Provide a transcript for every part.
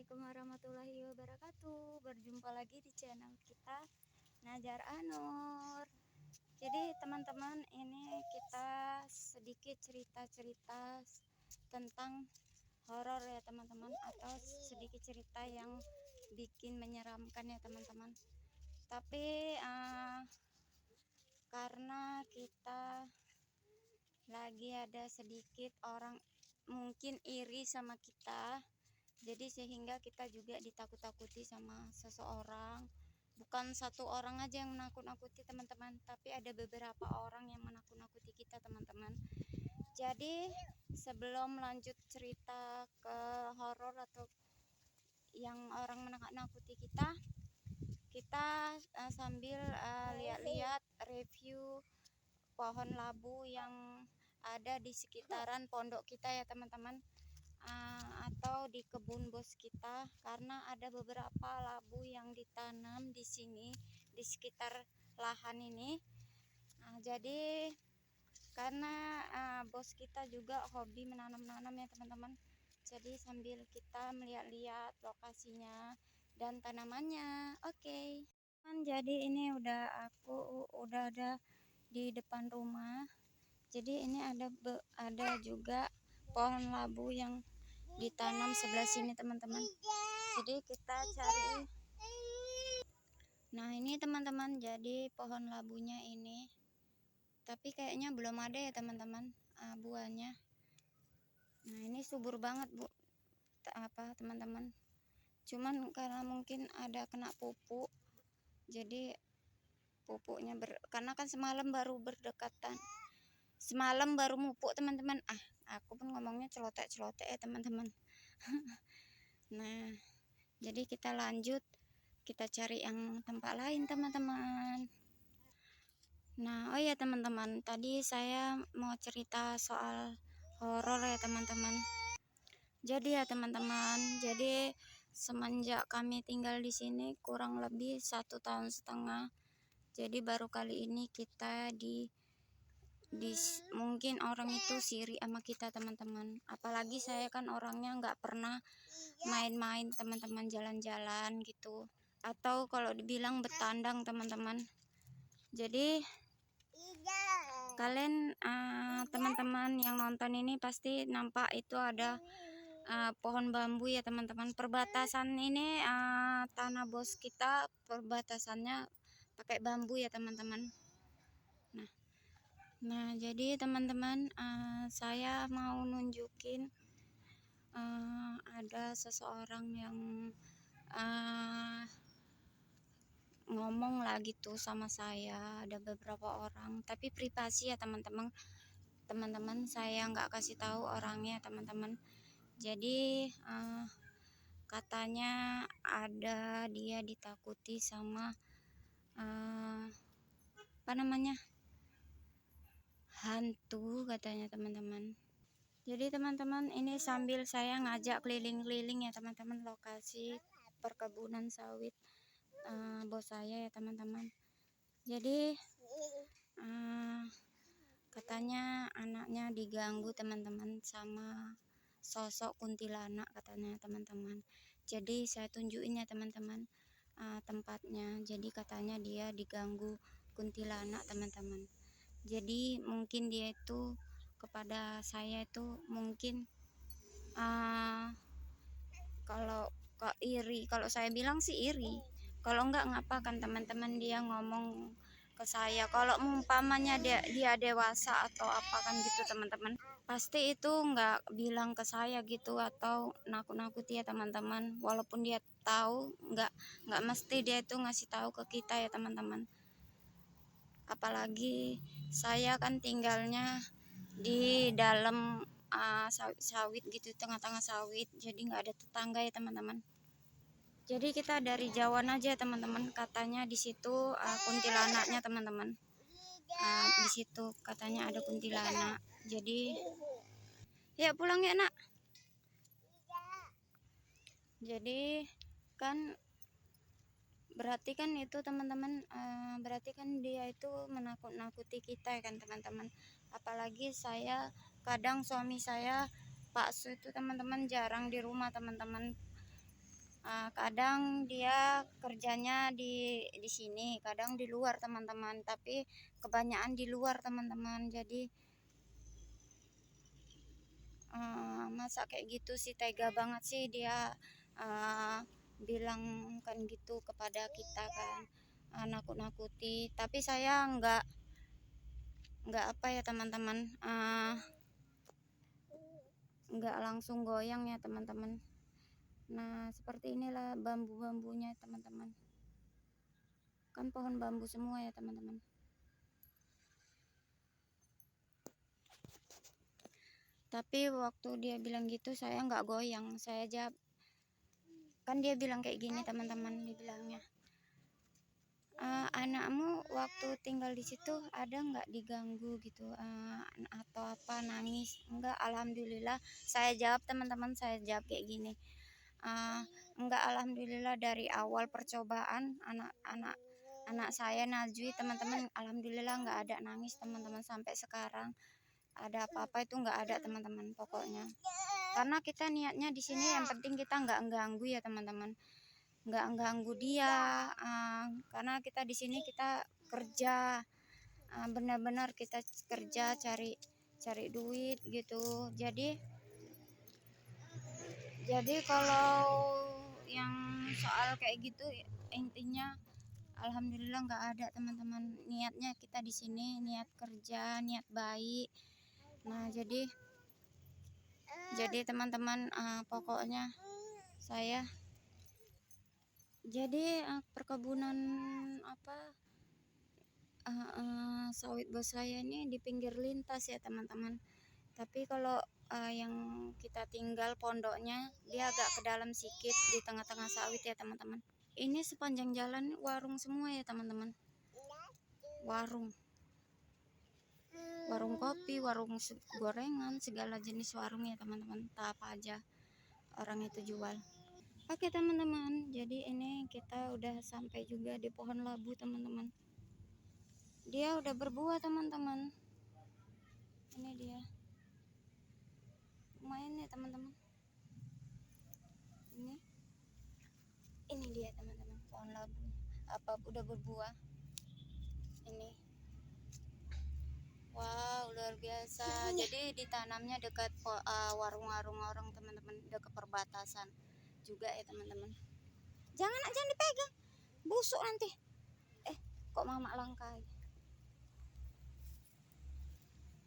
Assalamualaikum warahmatullahi wabarakatuh. Berjumpa lagi di channel kita Najar Anur. Jadi teman-teman, ini kita sedikit cerita-cerita tentang horor ya teman-teman, atau sedikit cerita yang bikin menyeramkan ya teman-teman. Tapi karena kita lagi ada sedikit orang mungkin iri sama kita, jadi sehingga kita juga ditakut-takuti sama seseorang. Bukan satu orang aja yang menakut-nakuti teman-teman, tapi ada beberapa orang yang menakut-nakuti kita teman-teman. Jadi sebelum lanjut cerita ke horor atau yang orang menakut-nakuti kita sambil lihat-lihat review pohon labu yang ada di sekitaran pondok kita ya teman-teman, atau di kebun bos kita, karena ada beberapa labu yang ditanam di sini di sekitar lahan ini. Jadi karena bos kita juga hobi menanam-nanam ya teman-teman, jadi sambil kita melihat-lihat lokasinya dan tanamannya. Oke. Jadi ini aku udah ada di depan rumah. Jadi ini ada juga pohon labu yang ditanam sebelah sini teman-teman. Jadi kita cari. Nah ini teman-teman, jadi pohon labunya ini, tapi kayaknya belum ada ya teman-teman buahnya. Nah ini subur banget teman-teman, cuman karena mungkin ada kena pupuk, jadi pupuknya karena kan semalam baru berdekatan, semalam baru mupuk teman-teman. Aku pun ngomongnya celotek-celotek ya teman-teman. Nah jadi kita lanjut, kita cari yang tempat lain teman-teman. Nah oh ya teman-teman, tadi saya mau cerita soal horor ya teman-teman. Jadi ya teman-teman, jadi semenjak kami tinggal di sini kurang lebih 1,5 tahun, jadi baru kali ini kita mungkin orang itu siri sama kita teman-teman. Apalagi saya kan orangnya nggak pernah main-main teman-teman, jalan-jalan gitu, atau kalau dibilang bertandang teman-teman. Jadi kalian teman-teman yang nonton ini pasti nampak itu ada pohon bambu ya teman-teman. Perbatasan ini tanah bos kita, perbatasannya pakai bambu ya teman-teman. Nah jadi teman-teman, saya mau nunjukin ada seseorang yang ngomong lah gitu sama saya. Ada beberapa orang, tapi privasi ya teman-teman. Saya nggak kasih tahu orangnya teman-teman. Jadi katanya ada dia ditakuti sama hantu katanya teman-teman. Jadi teman-teman, ini sambil saya ngajak keliling-keliling ya teman-teman, lokasi perkebunan sawit bos saya ya teman-teman. Jadi katanya anaknya diganggu teman-teman sama sosok kuntilanak katanya teman-teman. Jadi saya tunjukin ya teman-teman tempatnya. Jadi katanya dia diganggu kuntilanak teman-teman. Jadi mungkin dia itu kepada saya itu mungkin kalau iri, kalau saya bilang sih iri. Kalau enggak ngapa kan teman-teman dia ngomong ke saya. Kalau umpamanya dia dewasa atau apa kan gitu teman-teman, pasti itu enggak bilang ke saya gitu atau nakut-nakuti ya teman-teman. Walaupun dia tahu, enggak mesti dia itu ngasih tahu ke kita ya teman-teman. Apalagi saya kan tinggalnya di dalam sawit gitu, tengah-tengah sawit, jadi nggak ada tetangga ya teman-teman. Jadi kita dari jauhan aja teman-teman, katanya di situ kuntilanaknya teman-teman. Di situ katanya ada kuntilanak. Jadi ya pulang ya nak. Jadi kan berarti kan itu teman-teman, berarti kan dia itu menakut-nakuti kita ya kan teman-teman. Apalagi saya kadang suami saya Pak Su itu teman-teman jarang di rumah teman-teman. Kadang dia kerjanya di sini, kadang di luar teman-teman, tapi kebanyakan di luar teman-teman. Jadi masa kayak gitu sih, tega banget sih dia bilang kan gitu kepada kita kan, nakut-nakuti. Tapi saya nggak apa ya teman-teman, nggak langsung goyang ya teman-teman. Nah seperti inilah bambu-bambunya teman-teman, kan pohon bambu semua ya teman-teman. Tapi waktu dia bilang gitu saya nggak goyang, saya jawab, kan dia bilang kayak gini teman-teman, dia bilangnya, anakmu waktu tinggal di situ ada nggak diganggu gitu, atau apa, nangis enggak? Alhamdulillah, saya jawab teman-teman, saya jawab kayak gini, enggak, alhamdulillah dari awal percobaan anak saya Najwi teman-teman, alhamdulillah nggak ada nangis teman-teman, sampai sekarang ada apa-apa itu nggak ada teman-teman. Pokoknya karena kita niatnya di sini yang penting kita nggak ganggu ya teman-teman, nggak ganggu dia, karena kita di sini kita kerja, benar-benar kita kerja cari duit gitu. Jadi kalau yang soal kayak gitu intinya alhamdulillah nggak ada teman-teman. Niatnya kita di sini niat kerja, niat baik. Nah jadi teman-teman, pokoknya saya jadi perkebunan sawit bos saya ini di pinggir lintas ya teman-teman. Tapi kalau yang kita tinggal pondoknya dia agak ke dalam sedikit di tengah-tengah sawit ya teman-teman. Ini sepanjang jalan warung semua ya teman-teman, warung kopi, warung gorengan, segala jenis warung ya teman-teman, entah apa aja orang itu jual. Oke teman-teman, jadi ini kita udah sampai juga di pohon labu teman-teman. Dia udah berbuah teman-teman, ini dia lumayan ya teman-teman. Ini dia teman-teman, pohon labu udah berbuah ini. Wow, luar biasa. Jadi ditanamnya dekat warung-warung orang teman-teman, dekat perbatasan juga ya teman-teman. Jangan dipegang, busuk nanti. Kok mama langkai.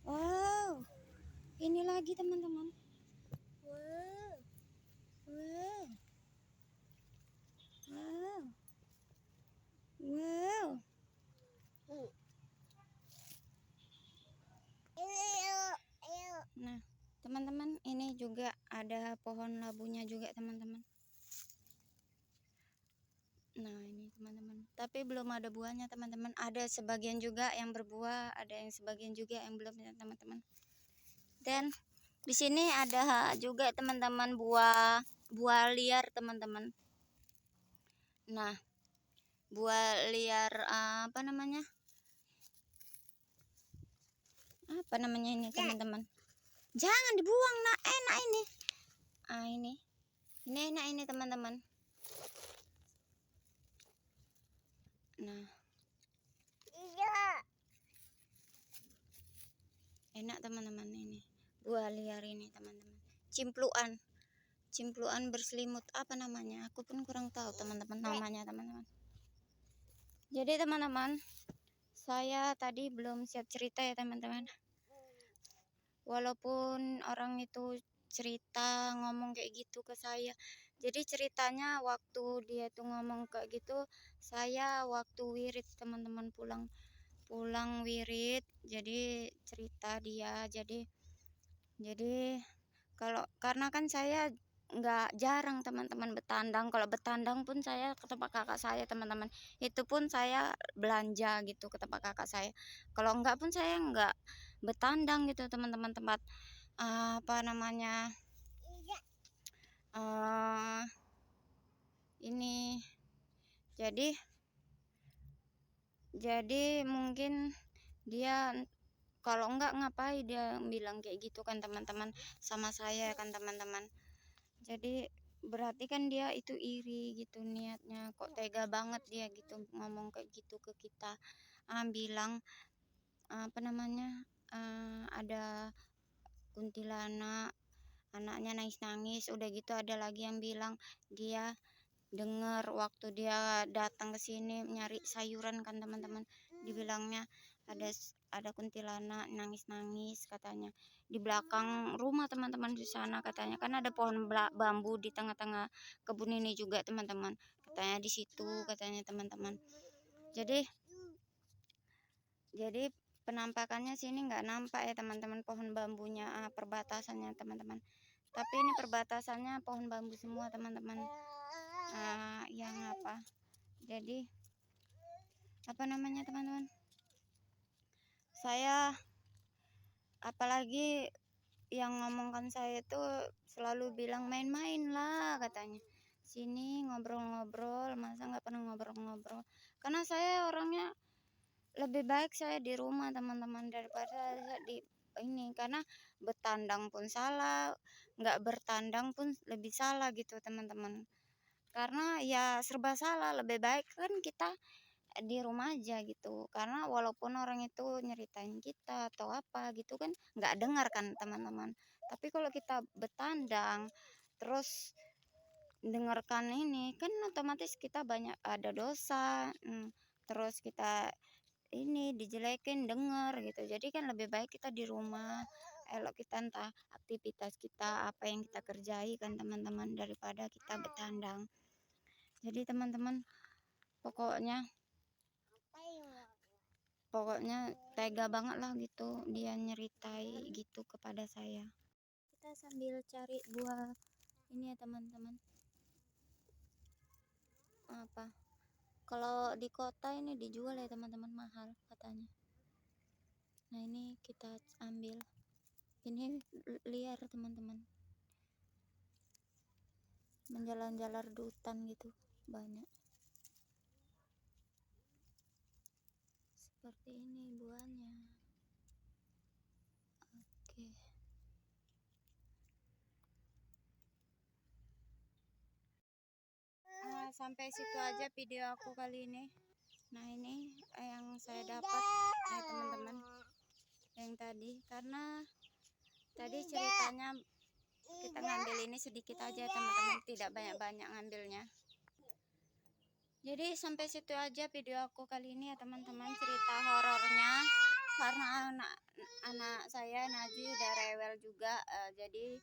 Wow, ini lagi teman-teman. Wow, wow, wow, wow. Nah teman-teman, ini juga ada pohon labunya juga teman-teman. Nah ini teman-teman, tapi belum ada buahnya teman-teman. Ada sebagian juga yang berbuah, ada yang sebagian juga yang belum ya teman-teman. Dan di sini ada juga teman-teman buah liar teman-teman. Nah buah liar apa namanya ini teman-teman, jangan dibuang, nak, enak ini. Ini enak ini teman-teman. Nah enak teman-teman, ini buah liar ini teman-teman, cimpluan berselimut, apa namanya, aku pun kurang tahu teman-teman namanya teman-teman. Jadi teman-teman, saya tadi belum siap cerita ya teman-teman, walaupun orang itu cerita ngomong kayak gitu ke saya. Jadi ceritanya waktu dia tuh ngomong kayak gitu, saya waktu wirid teman-teman, pulang wirid, jadi cerita dia. Jadi karena kan saya nggak jarang teman-teman betandang. Kalau betandang pun saya ke tempat kakak saya teman-teman, itu pun saya belanja gitu ke tempat kakak saya. Kalau enggak pun saya nggak betandang gitu teman-teman, tempat apa namanya ini. Jadi mungkin dia kalau enggak ngapain dia bilang kayak gitu kan teman-teman sama saya kan teman-teman. Jadi berarti kan dia itu iri gitu niatnya, kok tega banget dia gitu ngomong kayak gitu ke kita. Bilang apa namanya, ada kuntilanak, anaknya nangis-nangis. Udah gitu ada lagi yang bilang dia dengar waktu dia datang ke sini nyari sayuran kan teman-teman, dibilangnya ada kuntilanak nangis-nangis katanya di belakang rumah teman-teman, di sana katanya kan ada pohon bambu di tengah-tengah kebun ini juga teman-teman, katanya di situ katanya teman-teman. Jadi penampakannya sini nggak nampak ya teman-teman pohon bambunya, perbatasannya teman-teman, tapi ini perbatasannya pohon bambu semua teman-teman. Yang apa, jadi apa namanya teman-teman, saya apalagi yang ngomongkan saya itu selalu bilang main-main lah katanya, sini ngobrol-ngobrol, masa nggak pernah ngobrol-ngobrol. Karena saya orangnya lebih baik saya di rumah teman-teman daripada di ini, karena bertandang pun salah, nggak bertandang pun lebih salah gitu teman-teman, karena ya serba salah. Lebih baik kan kita di rumah aja gitu, karena walaupun orang itu nyeritain kita atau apa gitu kan nggak dengar kan teman-teman, tapi kalau kita bertandang terus dengarkan ini kan otomatis kita banyak ada dosa. Terus kita ini dijelekin denger gitu, jadi kan lebih baik kita di rumah, elok kita entah aktivitas kita apa yang kita kerjai kan teman-teman, daripada kita bertandang. Jadi teman-teman, pokoknya tega banget lah gitu dia nyeritai gitu kepada saya. Kita sambil cari buah ini ya teman-teman, apa, kalau di kota ini dijual ya teman-teman, mahal katanya. Nah ini kita ambil, ini liar teman-teman, menjalar-jalar di hutan gitu, banyak seperti ini buahnya. Oke. Sampai situ aja video aku kali ini. Nah ini yang saya dapat ya teman-teman, yang tadi, karena tadi ceritanya kita ngambil ini sedikit aja teman-teman, tidak banyak-banyak ngambilnya. Jadi sampai situ aja video aku kali ini ya teman-teman, cerita horornya, karena anak saya Najwi udah rewel juga, jadi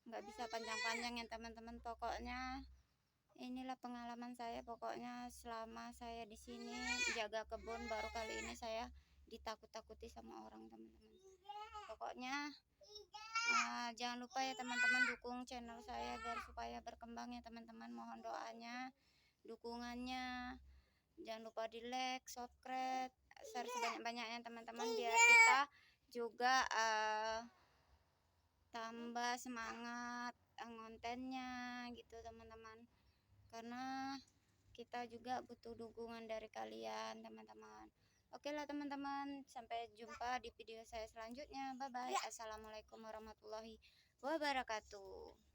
nggak bisa panjang-panjang ya teman-teman. Pokoknya inilah pengalaman saya, pokoknya selama saya di sini jaga kebun, baru kali ini saya ditakut-takuti sama orang teman-teman. Pokoknya jangan lupa ya teman-teman dukung channel saya biar supaya berkembang ya teman-teman. Mohon doanya, dukungannya, jangan lupa di like, subscribe, share sebanyak-banyaknya teman-teman, biar kita juga tambah semangat ngontennya gitu teman-teman, karena kita juga butuh dukungan dari kalian teman-teman. Oke lah teman-teman, sampai jumpa di video saya selanjutnya. Bye bye. Assalamualaikum warahmatullahi wabarakatuh.